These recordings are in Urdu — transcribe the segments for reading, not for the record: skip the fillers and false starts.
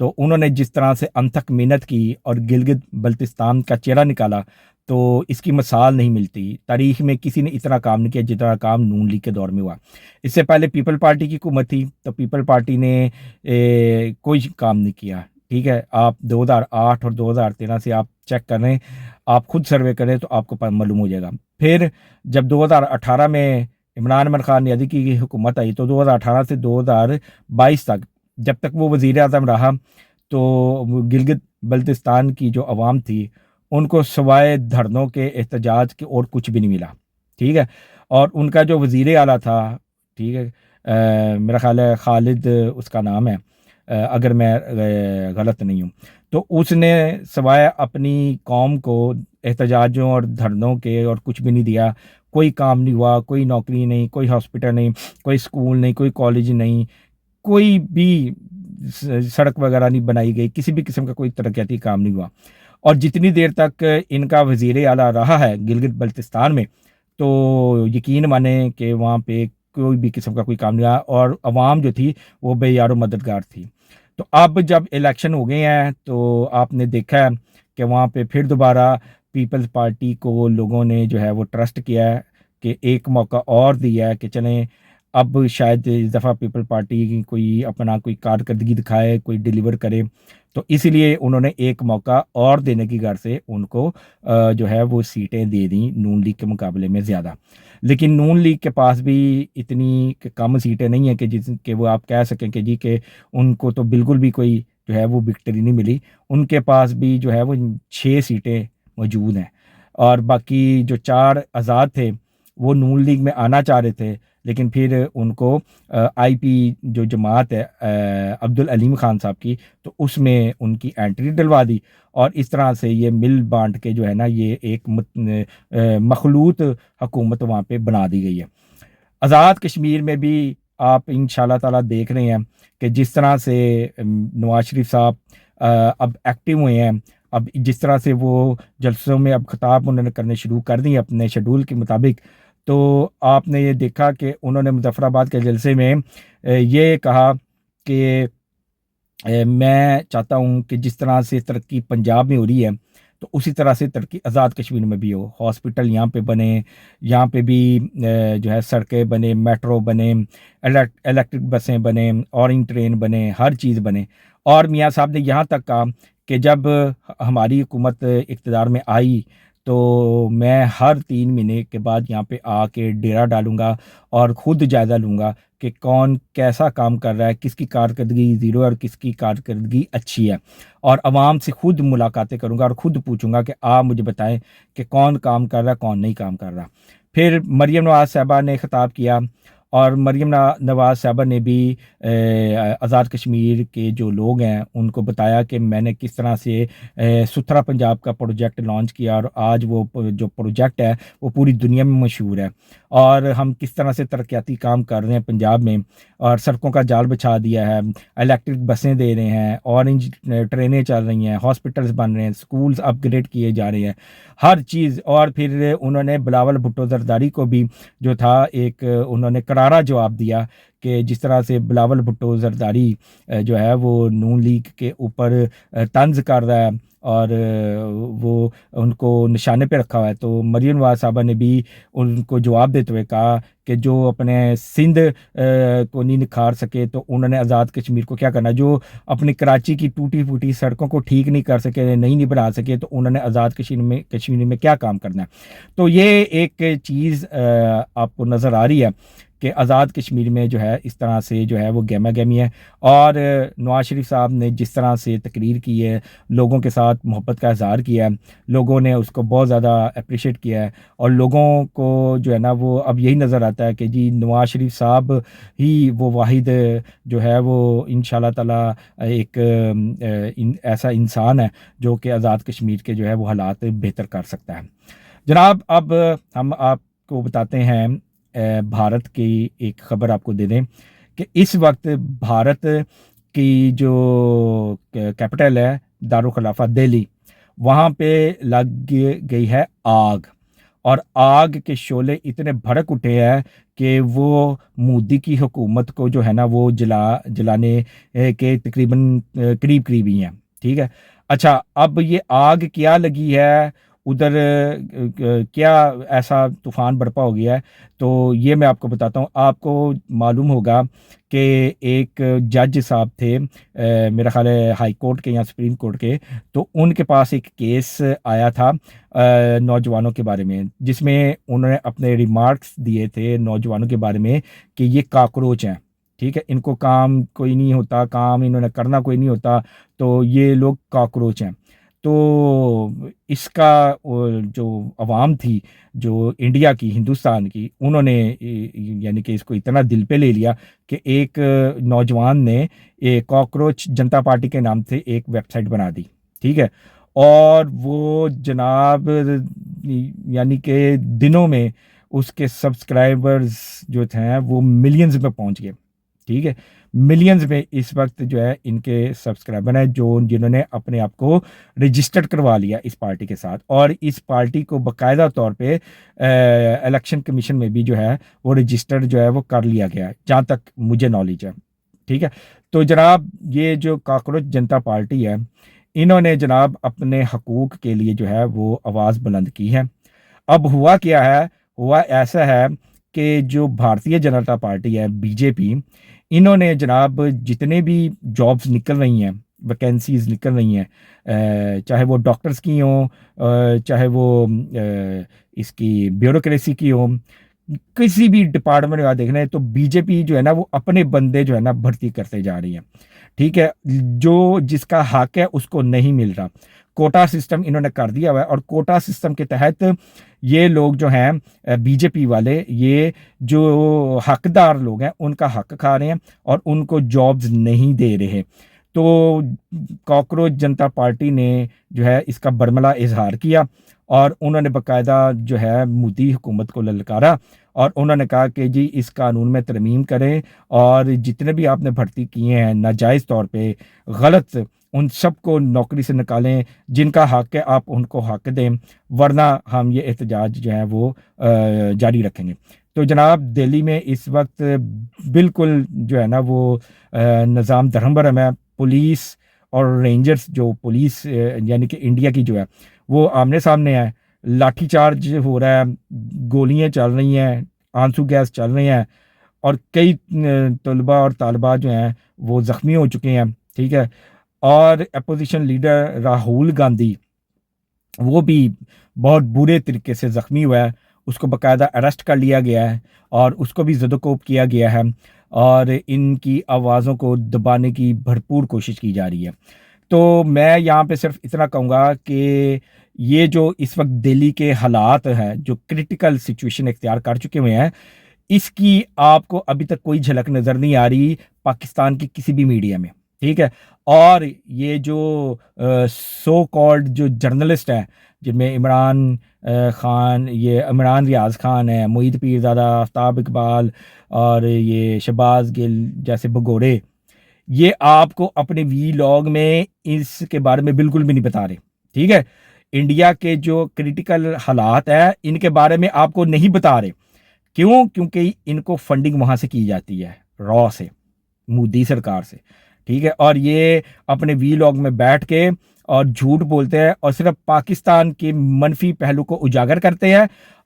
تو انہوں نے جس طرح سے انتھک محنت کی اور گلگت بلتستان کا چہرہ نکالا تو اس کی مثال نہیں ملتی. تاریخ میں کسی نے اتنا کام نہیں کیا جتنا کام نون لیگ کے دور میں ہوا. اس سے پہلے پیپل پارٹی کی حکومت تھی تو پیپل پارٹی نے کوئی کام نہیں کیا. ٹھیک ہے, آپ 2008 اور 2013 سے آپ چیک کر رہے ہیں, آپ خود سروے کریں تو آپ کو معلوم ہو جائے گا. پھر جب 2018 میں عمران خان نیازی کی حکومت آئی تو 2018 سے 2022 تک جب تک وہ وزیر اعظم رہا تو گلگت بلتستان کی جو عوام تھی ان کو سوائے دھرنوں کے احتجاج کے اور کچھ بھی نہیں ملا. ٹھیک ہے, اور ان کا جو وزیر اعلیٰ تھا, ٹھیک ہے, میرا خیال ہے خالد اس کا نام ہے, اگر میں غلط نہیں ہوں, تو اس نے سوائے اپنی قوم کو احتجاجوں اور دھرنوں کے اور کچھ بھی نہیں دیا. کوئی کام نہیں ہوا, کوئی نوکری نہیں, کوئی ہاسپٹل نہیں, کوئی اسکول نہیں, کوئی کالج نہیں, کوئی بھی سڑک وغیرہ نہیں بنائی گئی, کسی بھی قسم کا کوئی ترقیاتی کام نہیں ہوا. اور جتنی دیر تک ان کا وزیر اعلیٰ رہا ہے گلگت بلتستان میں تو یقین مانیں کہ وہاں پہ کوئی بھی قسم کا کوئی کام نہیں رہا اور عوام جو تھی وہ بے یار و مددگار تھی. تو اب جب الیکشن ہو گئے ہیں تو آپ نے دیکھا ہے کہ وہاں پہ پھر دوبارہ پیپلز پارٹی کو لوگوں نے جو ہے وہ ٹرسٹ کیا ہے کہ ایک موقع اور دیا ہے کہ چلیں اب شاید اس دفعہ پیپل پارٹی کوئی اپنا کوئی کارکردگی دکھائے, کوئی ڈیلیور کرے. تو اس لیے انہوں نے ایک موقع اور دینے کی غرض سے ان کو جو ہے وہ سیٹیں دے دیں نون لیگ کے مقابلے میں زیادہ. لیکن نون لیگ کے پاس بھی اتنی کم سیٹیں نہیں ہیں کہ وہ آپ کہہ سکیں کہ جی کہ ان کو تو بالکل بھی کوئی جو ہے وہ وکٹری نہیں ملی. ان کے پاس بھی جو ہے وہ 6 سیٹیں موجود ہیں اور باقی جو 4 آزاد تھے وہ نون لیگ میں آنا چاہ رہے تھے لیکن پھر ان کو آئی پی جو جماعت ہے عبدالعلیم خان صاحب کی تو اس میں ان کی انٹری ڈلوا دی اور اس طرح سے یہ مل بانٹ کے جو ہے نا یہ ایک مخلوط حکومت وہاں پہ بنا دی گئی ہے. آزاد کشمیر میں بھی آپ انشاءاللہ تعالیٰ دیکھ رہے ہیں کہ جس طرح سے نواز شریف صاحب اب ایکٹیو ہوئے ہیں, اب جس طرح سے وہ جلسوں میں اب خطاب انہوں نے کرنے شروع کر دی اپنے شیڈول کے مطابق. تو آپ نے یہ دیکھا کہ انہوں نے مظفر آباد کے جلسے میں یہ کہا کہ میں چاہتا ہوں کہ جس طرح سے ترقی پنجاب میں ہو رہی ہے تو اسی طرح سے ترقی آزاد کشمیر میں بھی ہو. ہاسپٹل یہاں پہ بنے, یہاں پہ بھی جو ہے سڑکیں بنے, میٹرو بنے, الیکٹرک بسیں بنے, اورنج ٹرین بنے, ہر چیز بنے. اور میاں صاحب نے یہاں تک کہا کہ جب ہماری حکومت اقتدار میں آئی تو میں ہر 3 مہینے کے بعد یہاں پہ آ کے ڈیرا ڈالوں گا اور خود جائزہ لوں گا کہ کون کیسا کام کر رہا ہے, کس کی کارکردگی زیرو اور کس کی کارکردگی اچھی ہے, اور عوام سے خود ملاقاتیں کروں گا اور خود پوچھوں گا کہ آپ مجھے بتائیں کہ کون کام کر رہا ہے کون نہیں کام کر رہا. پھر مریم نواز صاحبہ نے خطاب کیا اور مریم نواز صاحبہ نے بھی آزاد کشمیر کے جو لوگ ہیں ان کو بتایا کہ میں نے کس طرح سے ستھرا پنجاب کا پروجیکٹ لانچ کیا اور آج وہ جو پروجیکٹ ہے وہ پوری دنیا میں مشہور ہے, اور ہم کس طرح سے ترقیاتی کام کر رہے ہیں پنجاب میں اور سڑکوں کا جال بچھا دیا ہے, الیکٹرک بسیں دے رہے ہیں, اورنج ٹرینیں چل رہی ہیں, ہاسپٹلز بن رہے ہیں, سکولز اپ گریڈ کیے جا رہے ہیں, ہر چیز. اور پھر انہوں نے بلاول بھٹو زرداری کو بھی جو تھا ایک انہوں نے کرارا جواب دیا کہ جس طرح سے بلاول بھٹو زرداری جو ہے وہ نون لیگ کے اوپر طنز کر رہا ہے اور وہ ان کو نشانے پہ رکھا ہوا ہے. تو مریم نواز صاحبہ نے بھی ان کو جواب دیتے ہوئے کہا کہ جو اپنے سندھ کو نہیں نکھار سکے تو انہوں نے آزاد کشمیر کو کیا کرنا, جو اپنی کراچی کی ٹوٹی پھوٹی سڑکوں کو ٹھیک نہیں کر سکے, نہیں بنا سکے, تو انہوں نے آزاد کشمیر میں کیا کام کرنا ہے. تو یہ ایک چیز آپ کو نظر آ رہی ہے کہ آزاد کشمیر میں جو ہے اس طرح سے جو ہے وہ گہما گہمی ہے. اور نواز شریف صاحب نے جس طرح سے تقریر کی ہے, لوگوں کے ساتھ محبت کا اظہار کیا ہے, لوگوں نے اس کو بہت زیادہ اپریشیٹ کیا ہے اور لوگوں کو جو ہے نا وہ اب یہی نظر آتا ہے کہ جی نواز شریف صاحب ہی وہ واحد جو ہے وہ انشاءاللہ تعالی ایک ایسا انسان ہے جو کہ آزاد کشمیر کے جو ہے وہ حالات بہتر کر سکتا ہے. جناب اب ہم آپ کو بتاتے ہیں بھارت کی ایک خبر آپ کو دے دیں کہ اس وقت بھارت کی جو کیپٹل ہے دارالخلافہ دہلی, وہاں پہ لگ گئی ہے آگ اور آگ کے شعلے اتنے بھڑک اٹھے ہیں کہ وہ مودی کی حکومت کو جو ہے نا وہ جلانے کے تقریباً قریب قریب ہی ہیں. ٹھیک ہے. اچھا اب یہ آگ کیا لگی ہے ادھر، کیا ایسا طوفان برپا ہو گیا ہے، تو یہ میں آپ کو بتاتا ہوں. آپ کو معلوم ہوگا کہ ایک جج صاحب تھے، میرا خیال ہے ہائی کورٹ کے یا سپریم کورٹ کے، تو ان کے پاس ایک کیس آیا تھا نوجوانوں کے بارے میں، جس میں انہوں نے اپنے ریمارکس دیے تھے نوجوانوں کے بارے میں کہ یہ کاکروچ ہیں. ٹھیک ہے. ان کو کام کوئی نہیں ہوتا، کام انہوں نے کرنا کوئی نہیں ہوتا، تو یہ لوگ کاکروچ ہیں. تو اس کا جو عوام تھی، جو انڈیا کی، ہندوستان کی، انہوں نے یعنی کہ اس کو اتنا دل پہ لے لیا کہ ایک نوجوان نے کاکروچ جنتا پارٹی کے نام سے ایک ویب سائٹ بنا دی. ٹھیک ہے. اور وہ جناب یعنی کہ دنوں میں اس کے سبسکرائبرز جو تھے وہ ملینز میں پہنچ گئے. ٹھیک ہے. ملینز میں اس وقت جو ہے ان کے سبسکرائبر ہیں جنہوں نے اپنے آپ کو رجسٹرڈ کروا لیا اس پارٹی کے ساتھ، اور اس پارٹی کو باقاعدہ طور پہ الیکشن کمیشن میں بھی جو ہے وہ رجسٹرڈ جو ہے وہ کر لیا گیا ہے، جہاں تک مجھے نالج ہے. ٹھیک ہے. تو جناب یہ جو کاکروچ جنتا پارٹی ہے، انہوں نے جناب اپنے حقوق کے لیے جو ہے وہ آواز بلند کی ہے. اب ہوا کیا ہے؟ ہوا ایسا ہے کہ جو بھارتیہ جنتا پارٹی ہے، بی جے پی، انہوں نے جناب جتنے بھی جابز نکل رہی ہیں، ویکینسیز نکل رہی ہیں، چاہے وہ ڈاکٹرز کی ہوں، چاہے وہ اس کی بیوروکریسی کی ہوں، کسی بھی ڈپارٹمنٹ میں دیکھ رہے ہیں تو بی جے پی جو ہے نا وہ اپنے بندے جو ہے نا بھرتی کرتے جا رہی ہیں. ٹھیک ہے. جو جس کا حق ہے اس کو نہیں مل رہا. کوٹا سسٹم انہوں نے کر دیا ہوا ہے، اور کوٹا سسٹم کے تحت یہ لوگ جو ہیں بی جے پی والے، یہ جو حقدار لوگ ہیں ان کا حق کھا رہے ہیں اور ان کو جابز نہیں دے رہے. تو کاکروچ جنتا پارٹی نے جو ہے اس کا برملا اظہار کیا، اور انہوں نے باقاعدہ جو ہے مودی حکومت کو للکارا، اور انہوں نے کہا کہ جی اس قانون میں ترمیم کریں، اور جتنے بھی آپ نے بھرتی کیے ہیں ناجائز طور پہ، غلط، ان سب کو نوکری سے نکالیں. جن کا حق ہے آپ ان کو حق دیں، ورنہ ہم یہ احتجاج جو ہے وہ جاری رکھیں گے. تو جناب دہلی میں اس وقت بالکل جو ہے نا وہ نظام درہم برہم ہے. پولیس اور رینجرز، جو پولیس یعنی کہ انڈیا کی جو ہے وہ آمنے سامنے ہے. لاٹھی چارج ہو رہا ہے، گولیاں چل رہی ہیں، آنسو گیس چل رہی ہیں، اور کئی طلباء اور طالبات جو ہیں وہ زخمی ہو چکے ہیں. ٹھیک ہے. اور اپوزیشن لیڈر راہول گاندھی وہ بھی بہت برے طریقے سے زخمی ہوا ہے. اس کو باقاعدہ اریسٹ کر لیا گیا ہے، اور اس کو بھی زد و کوب کیا گیا ہے، اور ان کی آوازوں کو دبانے کی بھرپور کوشش کی جا رہی ہے. تو میں یہاں پہ صرف اتنا کہوں گا کہ یہ جو اس وقت دہلی کے حالات ہیں، جو کرٹیکل سچویشن اختیار کر چکے ہوئے ہیں، اس کی آپ کو ابھی تک کوئی جھلک نظر نہیں آ رہی پاکستان کی کسی بھی میڈیا میں. ٹھیک ہے. اور یہ جو سو کالڈ جو جرنلسٹ ہیں، جن میں عمران خان، یہ عمران ریاض خان ہے، معید پیرزادہ، آفتاب اقبال، اور یہ شہباز گل جیسے بگوڑے، یہ آپ کو اپنے وی لاگ میں اس کے بارے میں بالکل بھی نہیں بتا رہے. ٹھیک ہے. انڈیا کے جو کرٹیکل حالات ہیں ان کے بارے میں آپ کو نہیں بتا رہے. کیوں؟ کیونکہ ان کو فنڈنگ وہاں سے کی جاتی ہے، را سے، مودی سرکار سے. ٹھیک ہے. اور یہ اپنے وی لاگ میں بیٹھ کے اور جھوٹ بولتے ہیں، اور صرف پاکستان کے منفی پہلو کو اجاگر کرتے ہیں،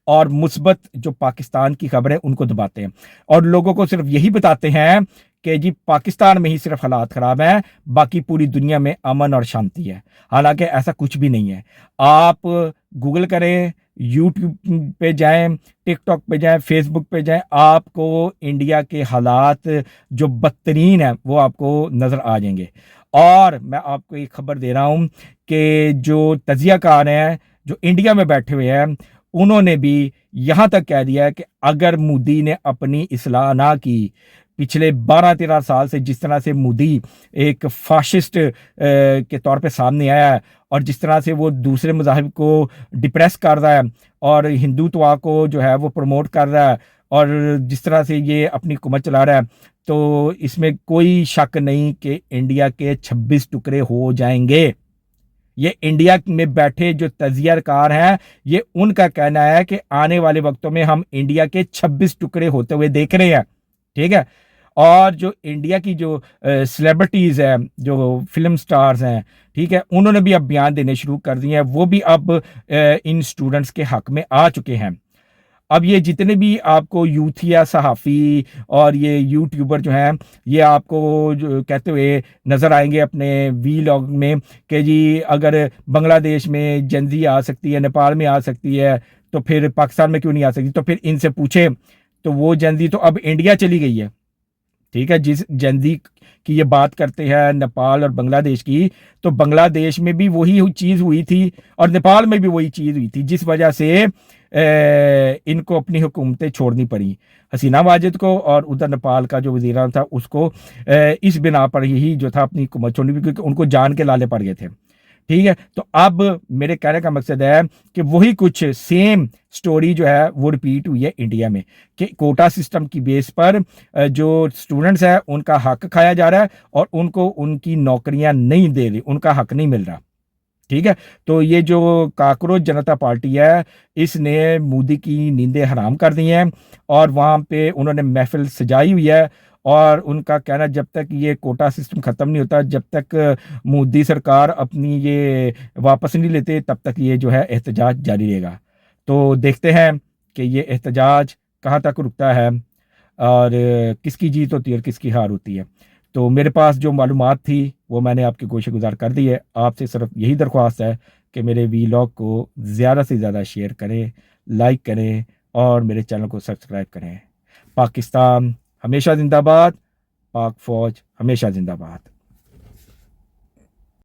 اور مثبت جو پاکستان کی خبریں ان کو دباتے ہیں، اور لوگوں کو صرف یہی بتاتے ہیں کہ جی پاکستان میں ہی صرف حالات خراب ہیں، باقی پوری دنیا میں امن اور شانتی ہے. حالانکہ ایسا کچھ بھی نہیں ہے. آپ گوگل کریں، یوٹیوب پہ جائیں، ٹک ٹاک پہ جائیں، فیس بک پہ جائیں، آپ کو انڈیا کے حالات جو بدترین ہیں وہ آپ کو نظر آ جائیں گے. اور میں آپ کو ایک خبر دے رہا ہوں کہ جو تجزیہ کار ہیں جو انڈیا میں بیٹھے ہوئے ہیں، انہوں نے بھی یہاں تک کہہ دیا ہے کہ اگر مودی نے اپنی اصلاح نہ کی، پچھلے 12-13 سال سے جس طرح سے مودی ایک فاشسٹ کے طور پہ سامنے آیا ہے، اور جس طرح سے وہ دوسرے مذاہب کو ڈپریس کر رہا ہے، اور ہندوتوا کو جو ہے وہ پروموٹ کر رہا ہے، اور جس طرح سے یہ اپنی حکومت چلا رہا ہے، تو اس میں کوئی شک نہیں کہ انڈیا کے 26 ٹکڑے ہو جائیں گے. یہ انڈیا میں بیٹھے جو تجزیہ کار ہیں یہ ان کا کہنا ہے کہ آنے والے وقتوں میں ہم انڈیا کے 26 ٹکڑے ہوتے ہوئے دیکھ رہے ہیں. ٹھیک ہے. اور جو انڈیا کی جو سیلیبریٹیز ہیں, جو فلم سٹارز ہیں, ٹھیک ہے, انہوں نے بھی اب بیان دینے شروع کر دیے ہیں, وہ بھی اب ان سٹوڈنٹس کے حق میں آ چکے ہیں. اب یہ جتنے بھی آپ کو یوتھیا صحافی اور یہ یوٹیوبر جو ہیں یہ آپ کو جو کہتے ہوئے نظر آئیں گے اپنے وی لاگ میں کہ جی اگر بنگلہ دیش میں جنزی آ سکتی ہے, نیپال میں آ سکتی ہے, تو پھر پاکستان میں کیوں نہیں آ سکتی. تو پھر ان سے پوچھیں تو وہ جنزی تو اب انڈیا چلی گئی ہے. ٹھیک ہے, جس جنزی کی یہ بات کرتے ہیں نیپال اور بنگلہ دیش کی, تو بنگلہ دیش میں بھی وہی چیز ہوئی تھی اور نیپال میں بھی وہی چیز ہوئی تھی, جس وجہ سے ان کو اپنی حکومتیں چھوڑنی پڑی, حسینہ واجد کو, اور ادھر نیپال کا جو وزیر اعظم تھا اس کو اس بنا پر ہی جو تھا اپنی حکومت چھوڑنی پڑی, کیونکہ ان کو جان کے لالے پڑ گئے تھے. ٹھیک ہے. تو اب میرے کہنے کا مقصد ہے کہ وہی کچھ سیم سٹوری جو ہے وہ ریپیٹ ہوئی ہے انڈیا میں, کہ کوٹا سسٹم کی بیس پر جو سٹوڈنٹس ہیں ان کا حق کھایا جا رہا ہے اور ان کو ان کی نوکریاں نہیں دے رہی, ان کا حق نہیں مل رہا. ٹھیک ہے. تو یہ جو کاکروچ جنتا پارٹی ہے اس نے مودی کی نیندیں حرام کر دی ہیں, اور وہاں پہ انہوں نے محفل سجائی ہوئی ہے, اور ان کا کہنا جب تک یہ کوٹا سسٹم ختم نہیں ہوتا, جب تک مودی سرکار اپنی یہ واپس نہیں لیتے, تب تک یہ جو ہے احتجاج جاری رہے گا. تو دیکھتے ہیں کہ یہ احتجاج کہاں تک رکتا ہے اور کس کی جیت ہوتی ہے اور کس کی ہار ہوتی ہے. تو میرے پاس جو معلومات تھی وہ میں نے آپ کی گوشہ گزار کر دی ہے. آپ سے صرف یہی درخواست ہے کہ میرے وی لاگ کو زیادہ سے زیادہ شیئر کریں, لائک کریں اور میرے چینل کو سبسکرائب کریں. پاکستان ہمیشہ زندہ باد, پاک فوج ہمیشہ زندہ باد.